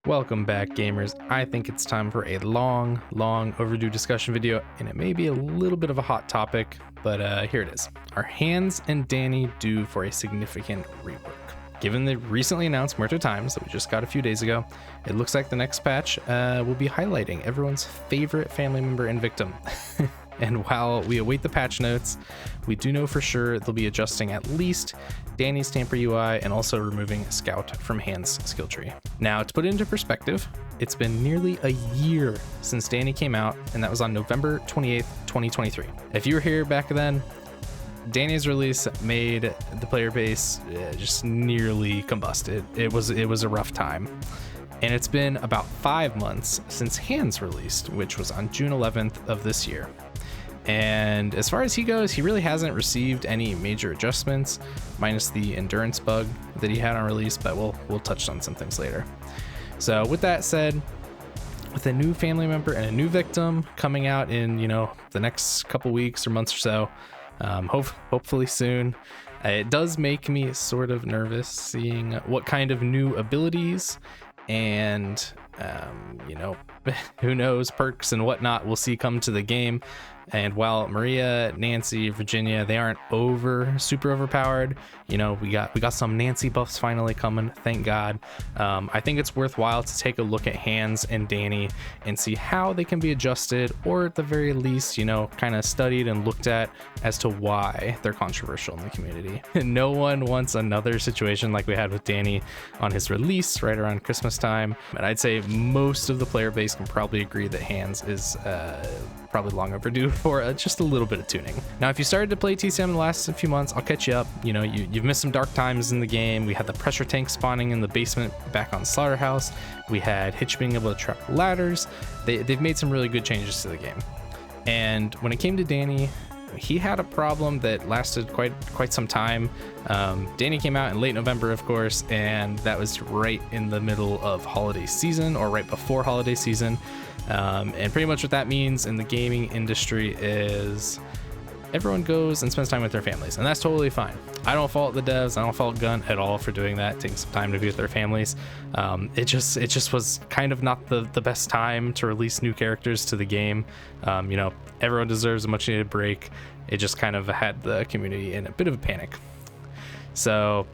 Welcome back, gamers. I think it's time for a long overdue discussion video, and it may be a little bit of a hot topic, but here it is. Are Hans and Danny due for a significant rework? Given the recently announced Muerto times that we just got a few days ago, it looks like the next patch will be highlighting everyone's favorite family member and victim. And while we await the patch notes, we do know for sure they'll be adjusting at least Danny's tamper UI and also removing Scout from Hans' skill tree. Now, to put it into perspective, it's been nearly a year since Danny came out, and that was on November 28th, 2023. If you were here back then, Danny's release made the player base just nearly combust. It was a rough time. And it's been about 5 months since Hans released, which was on June 11th of this year. And as far as he goes, he really hasn't received any major adjustments, minus the endurance bug that he had on release, but we'll touch on some things later. So with that said, with a new family member and a new victim coming out in, the next couple weeks or months or so, hopefully soon, it does make me sort of nervous seeing what kind of new abilities and who knows, perks and whatnot we'll see come to the game. And while Maria, Nancy, Virginia, they aren't super overpowered, we got some Nancy buffs finally coming, thank God. I think it's worthwhile to take a look at Hans and Danny and see how they can be adjusted, or at the very least, kind of studied and looked at as to why they're controversial in the community. No one wants another situation like we had with Danny on his release right around Christmas time. And I'd say most of the player base can probably agree that Hans is probably long overdue for just a little bit of tuning. Now, if you started to play TCM in the last few months, I'll catch you up. You've missed some dark times in the game. We had the pressure tank spawning in the basement back on Slaughterhouse. We had Hitch being able to trap ladders. They've made some really good changes to the game. And when it came to Danny, he had a problem that lasted quite some time. Danny came out in late November, of course, and that was right in the middle of holiday season, or right before holiday season. And pretty much what that means in the gaming industry is everyone goes and spends time with their families, and that's totally fine. I don't fault the devs. I don't fault Gun at all for doing that, taking some time to be with their families. It just was kind of not the best time to release new characters to the game. Everyone deserves a much needed break. It just kind of had the community in a bit of a panic. So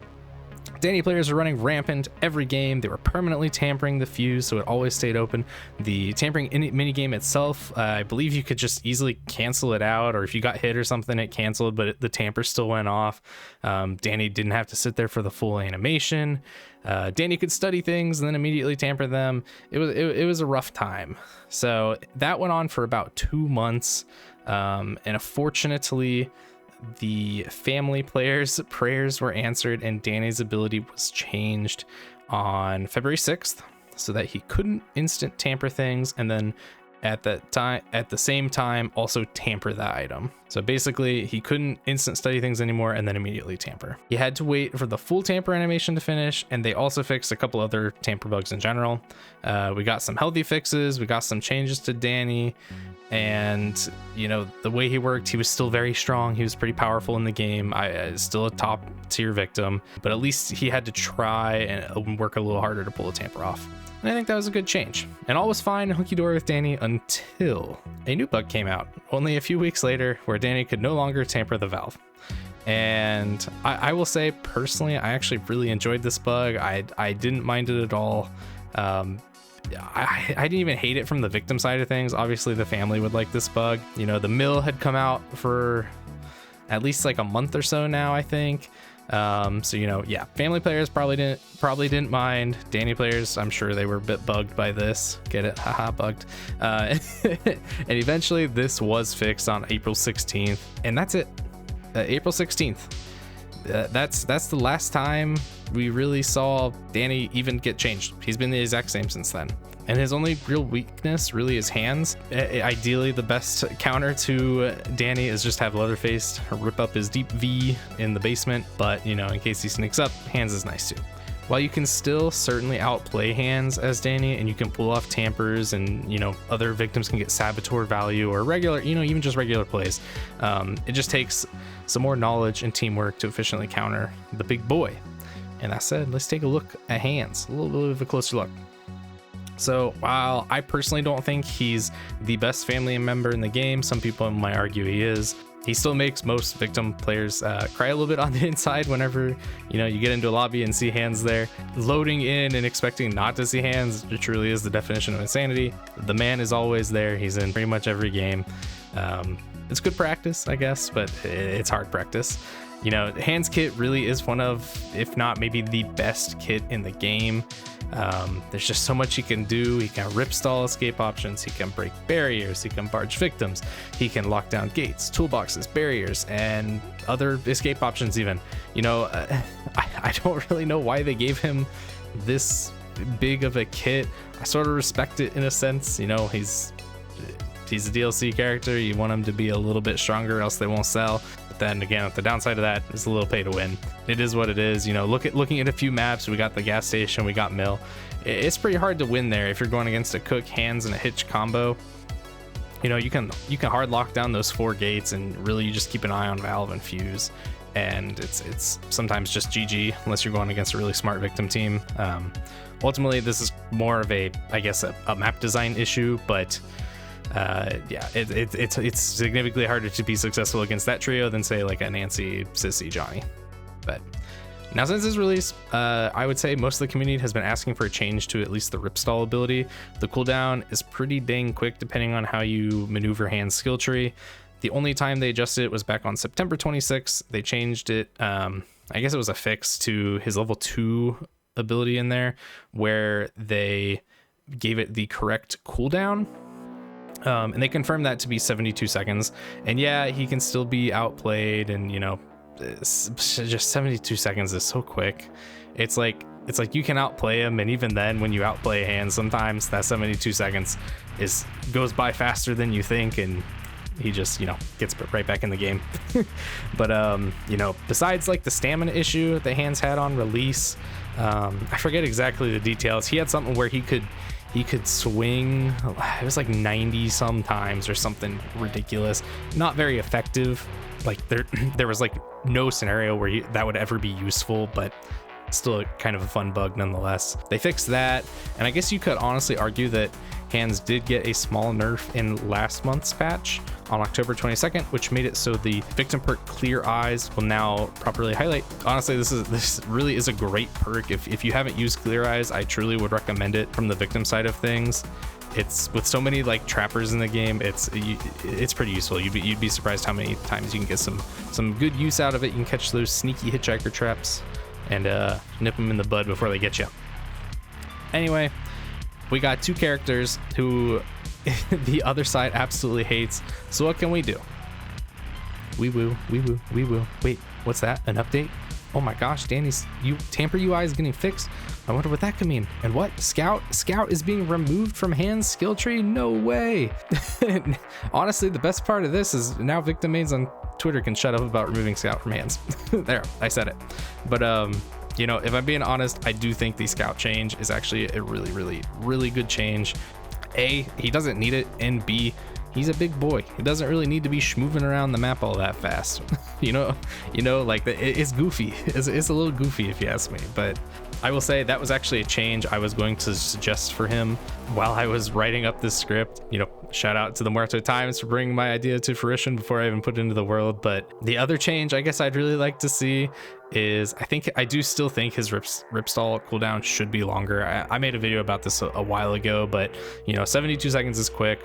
Danny players are running rampant every game. They were permanently tampering the fuse, so it always stayed open. The tampering minigame itself, I believe you could just easily cancel it out, or if you got hit or something, it canceled, but the tamper still went off. Danny didn't have to sit there for the full animation. Danny could study things and then immediately tamper them. It was a rough time. So that went on for about 2 months, and unfortunately, the family players' prayers were answered, and Danny's ability was changed on February 6th so that he couldn't instant tamper things, and then at the same time also tamper that item. So basically he couldn't instant study things anymore and then immediately tamper. He had to wait for the full tamper animation to finish, and they also fixed a couple other tamper bugs in general. We got some healthy fixes, we got some changes to Danny, and the way he worked, he was still very strong. He was pretty powerful in the game. Still a top tier victim, but at least he had to try and work a little harder to pull a tamper off. And I think that was a good change. And all was fine and hunky-dory with Danny until a new bug came out only a few weeks later, where Danny could no longer tamper the valve. And I will say, personally, I actually really enjoyed this bug. I didn't mind it at all. I didn't even hate it from the victim side of things. Obviously, the family would like this bug. The mill had come out for at least like a month or so now, I think. Family players probably didn't mind. Danny players, I'm sure they were a bit bugged by this. Get it? Haha, bugged. And eventually this was fixed on April 16th, and that's it. April 16th. That's the last time we really saw Danny even get changed. He's been the exact same since then. And his only real weakness really is hands. Ideally, the best counter to Danny is just have Leatherface rip up his deep V in the basement. But, in case he sneaks up, hands is nice too. While you can still certainly outplay hands as Danny, and you can pull off tampers, and other victims can get saboteur value or regular, even just regular plays, it just takes some more knowledge and teamwork to efficiently counter the big boy. And that said, let's take a look at hands, a little bit of a closer look. So while I personally don't think he's the best family member in the game, some people might argue he is. He still makes most victim players cry a little bit on the inside whenever, you know, you get into a lobby and see hands there. Loading in and expecting not to see hands, it truly is the definition of insanity. The man is always there. He's in pretty much every game. It's good practice, I guess, but it's hard practice. You know, Hands kit really is one of, if not maybe the best kit in the game. There's just so much he can do. He can rip stall escape options, he can break barriers, he can barge victims, he can lock down gates, toolboxes, barriers, and other escape options even. You know, I don't really know why they gave him this big of a kit. I sort of respect it in a sense. You know, he's a DLC character. You want him to be a little bit stronger, else they won't sell. But then again, the downside of that is a little pay to win. It is what it is. You know, looking at a few maps, we got the gas station, we got mill. It's pretty hard to win there if you're going against a cook, hands, and a hitch combo. You know, you can hard lock down those 4 gates, and really you just keep an eye on valve and fuse, and it's sometimes just GG unless you're going against a really smart victim team. Ultimately, this is more of a, I guess, a map design issue, but yeah, it's significantly harder to be successful against that trio than say like a Nancy, Sissy, Johnny. But now since its release, I would say most of the community has been asking for a change to at least the rip stall ability. The cooldown is pretty dang quick depending on how you maneuver Hand's skill tree. The only time they adjusted it was back on September 26th. They changed it. I guess it was a fix to his level 2 ability in there where they gave it the correct cooldown. And they confirmed that to be 72 seconds. And yeah, he can still be outplayed, and you know, just 72 seconds is so quick. It's like you can outplay him, and even then when you outplay Hands, sometimes that 72 seconds goes by faster than you think, and he just, you know, gets right back in the game. But you know, besides like the stamina issue that Hands had on release, I forget exactly the details. He had something where he could swing, it was like 90 sometimes or something ridiculous. Not very effective. Like there was like no scenario where that would ever be useful, but still kind of a fun bug nonetheless. They fixed that, and I guess you could honestly argue that Hands did get a small nerf in last month's patch on October 22nd, which made it so the victim perk Clear Eyes will now properly highlight. Honestly, this really is a great perk. If you haven't used Clear Eyes, I truly would recommend it from the victim side of things. It's with so many like trappers in the game, it's pretty useful. You'd be surprised how many times you can get some good use out of it. You can catch those sneaky hitchhiker traps and nip them in the bud before they get you. Anyway, we got 2 characters who the other side absolutely hates. So what can we do? We woo. Wait, what's that? An update? Oh my gosh, Danny's tamper UI is getting fixed. I wonder what that could mean. And what? Scout is being removed from Hand's skill tree? No way. Honestly, the best part of this is now victim mains on Twitter can shut up about removing Scout from Hands. There, I said it. But you know, if I'm being honest, I do think the Scout change is actually a really good change. A, he doesn't need it, and B, he's a big boy. He doesn't really need to be schmoving around the map all that fast. you know, like it's goofy. It's a little goofy if you ask me, but I will say that was actually a change I was going to suggest for him while I was writing up this script. You know, shout out to the Muerto Times for bringing my idea to fruition before I even put it into the world. But the other change I guess I'd really like to see is I do still think his rip stall cooldown should be longer. I made a video about this a while ago, but you know, 72 seconds is quick.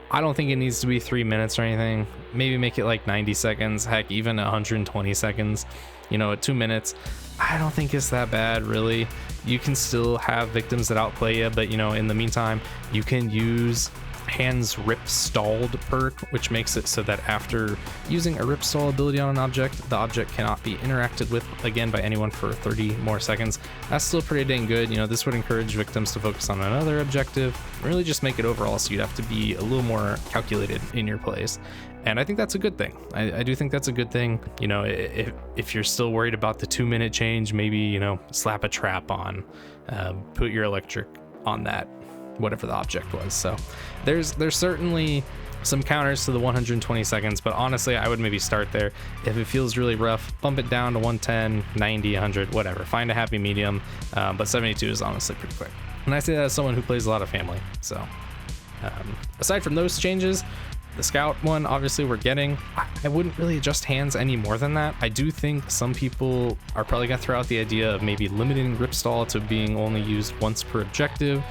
I don't think it needs to be 3 minutes or anything. Maybe make it like 90 seconds, heck, even 120 seconds. You know, at 2 minutes, I don't think it's that bad, really. You can still have victims that outplay you, but you know, in the meantime, you can use Hands rip stalled perk, which makes it so that after using a rip stall ability on an object, the object cannot be interacted with again by anyone for 30 more seconds. That's still pretty dang good. You know, this would encourage victims to focus on another objective, really just make it overall so you'd have to be a little more calculated in your plays. And I think that's a good thing. I do think that's a good thing. You know, if you're still worried about the 2 minute change, maybe, you know, slap a trap on, put your electric on that, whatever the object was. So there's certainly some counters to the 120 seconds, but honestly, I would maybe start there. If it feels really rough, bump it down to 110, 90, 100, whatever. Find a happy medium, but 72 is honestly pretty quick. And I say that as someone who plays a lot of family. So aside from those changes, the scout one, obviously we're getting, I wouldn't really adjust hands any more than that. I do think some people are probably gonna throw out the idea of maybe limiting ripstall to being only used once per objective,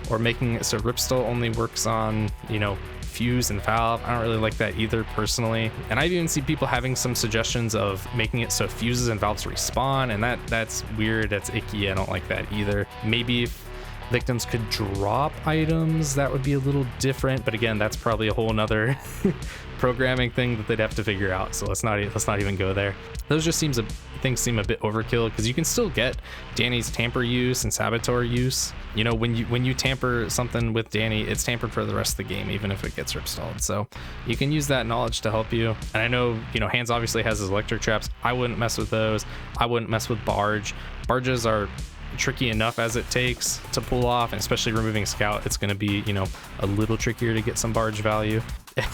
or making it so ripstall only works on, you know, fuse and valve. I don't really like that either personally. And I've even seen people having some suggestions of making it so fuses and valves respawn, and that's weird, that's icky. I don't like that either. Maybe if victims could drop items, that would be a little different, but again, that's probably a whole nother programming thing that they'd have to figure out, so let's not even go there. Those just things seem a bit overkill, because you can still get Danny's tamper use and saboteur use. You know, when you tamper something with Danny, it's tampered for the rest of the game, even if it gets ripstalled, so you can use that knowledge to help you. And I know, you know, Hands obviously has his electric traps. I wouldn't mess with those. I wouldn't mess with barges are tricky enough as it takes to pull off, and especially removing scout, it's going to be, you know, a little trickier to get some barge value.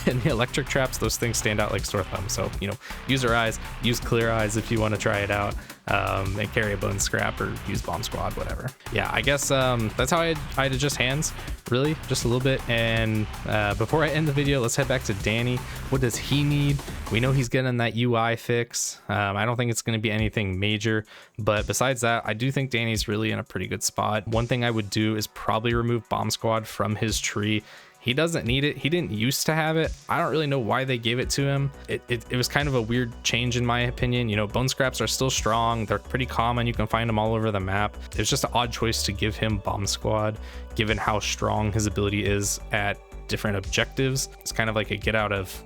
And the electric traps, those things stand out like sore thumbs, so, you know, use your eyes, use clear eyes if you want to try it out, and carry a bone scrap or use bomb squad, whatever. Yeah, I guess that's how I'd adjust Hands, really, just a little bit. And before I end the video, let's head back to Danny. What does he need? We know he's getting that UI fix. I don't think it's going to be anything major, but besides that, I do think Danny's really in a pretty good spot. One thing I would do is probably remove bomb squad from his tree. He doesn't need it. He didn't used to have it. I don't really know why they gave it to him. It was kind of a weird change in my opinion. You know, bone scraps are still strong. They're pretty common. You can find them all over the map. It was just an odd choice to give him bomb squad, given how strong his ability is at different objectives. It's kind of like a get out of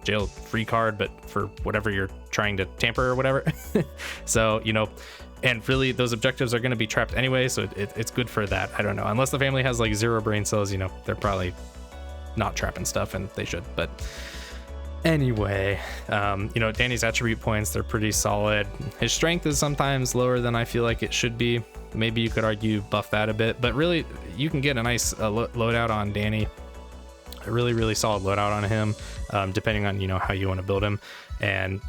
jail free card, but for whatever you're trying to tamper or whatever. So, you know, and really those objectives are going to be trapped anyway, so it's good for that. I don't know, unless the family has like 0 brain cells, you know, they're probably not trapping stuff, and they should. But anyway, you know, Danny's attribute points, they're pretty solid. His strength is sometimes lower than I feel like it should be. Maybe you could argue buff that a bit, but really you can get a nice loadout on Danny, a really solid loadout on him, depending on, you know, how you want to build him. And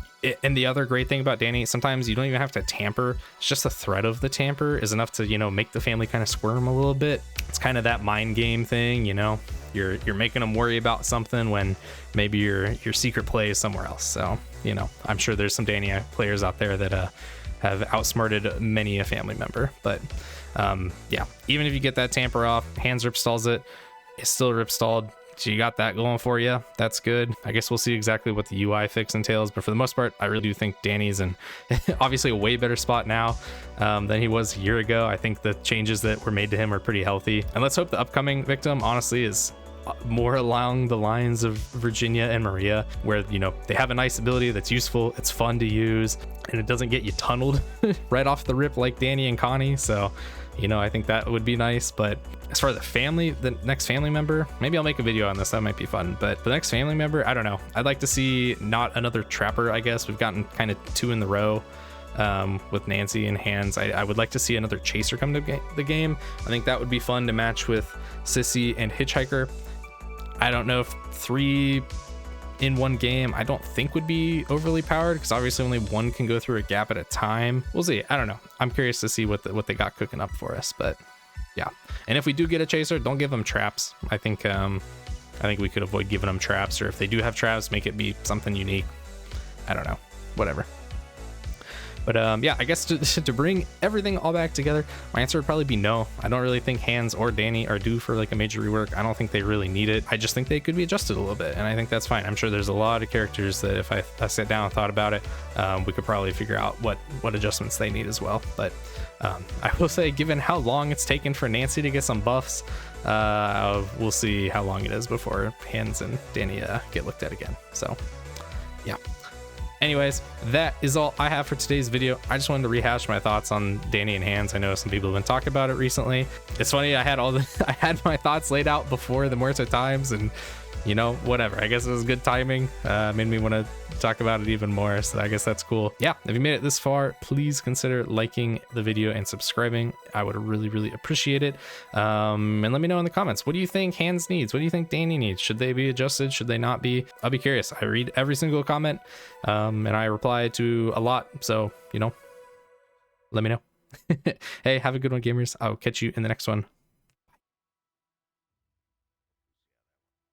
the other great thing about Danny, sometimes you don't even have to tamper. It's just the threat of the tamper is enough to, you know, make the family kind of squirm a little bit. It's kind of that mind game thing, you know. You're making them worry about something when maybe your secret play is somewhere else. So, you know, I'm sure there's some Danny players out there that have outsmarted many a family member. But yeah, even if you get that tamper off, Hands ripstalls it, it's still ripstalled. So you got that going for you. That's good. I guess we'll see exactly what the UI fix entails, but for the most part, I really do think Danny's in obviously a way better spot now than he was a year ago. I think the changes that were made to him are pretty healthy, and let's hope the upcoming victim honestly is more along the lines of Virginia and Maria, where, you know, they have a nice ability that's useful, it's fun to use, and it doesn't get you tunneled right off the rip like Danny and Connie. So, you know, I think that would be nice. But as far as the next family member, maybe I'll make a video on this, that might be fun. But the next family member, I don't know, I'd like to see not another trapper. I guess we've gotten kind of 2 in the row with Nancy and Hands. I would like to see another chaser come to the game. I think that would be fun to match with Sissy and Hitchhiker. I don't know if 3 in one game, I don't think would be overly powered, because obviously only one can go through a gap at a time. We'll see. I don't know. I'm curious to see what they got cooking up for us. But yeah, and if we do get a chaser, don't give them traps. I think we could avoid giving them traps, or if they do have traps, make it be something unique. I don't know, whatever. But yeah, I guess to bring everything all back together, my answer would probably be no. I don't really think Hands or Danny are due for like a major rework. I don't think they really need it. I just think they could be adjusted a little bit, and I think that's fine. I'm sure there's a lot of characters that if I sat down and thought about it, we could probably figure out what adjustments they need as well. But I will say, given how long it's taken for Nancy to get some buffs, we'll see how long it is before Hands and Danny get looked at again. So yeah. Anyways, that is all I have for today's video. I just wanted to rehash my thoughts on Danny and Hands. I know some people have been talking about it recently. It's funny, I had my thoughts laid out before the Muerto times, and you know, whatever. I guess it was good timing. Made me want to talk about it even more, so I guess that's cool. Yeah, if you made it this far, please consider liking the video and subscribing. I would really appreciate it. And let me know in the comments, what do you think Hands needs? What do you think Danny needs? Should they be adjusted? Should they not be? I'll be curious. I read every single comment, and I reply to a lot, so, you know, let me know. Hey, have a good one, gamers. I'll catch you in the next one.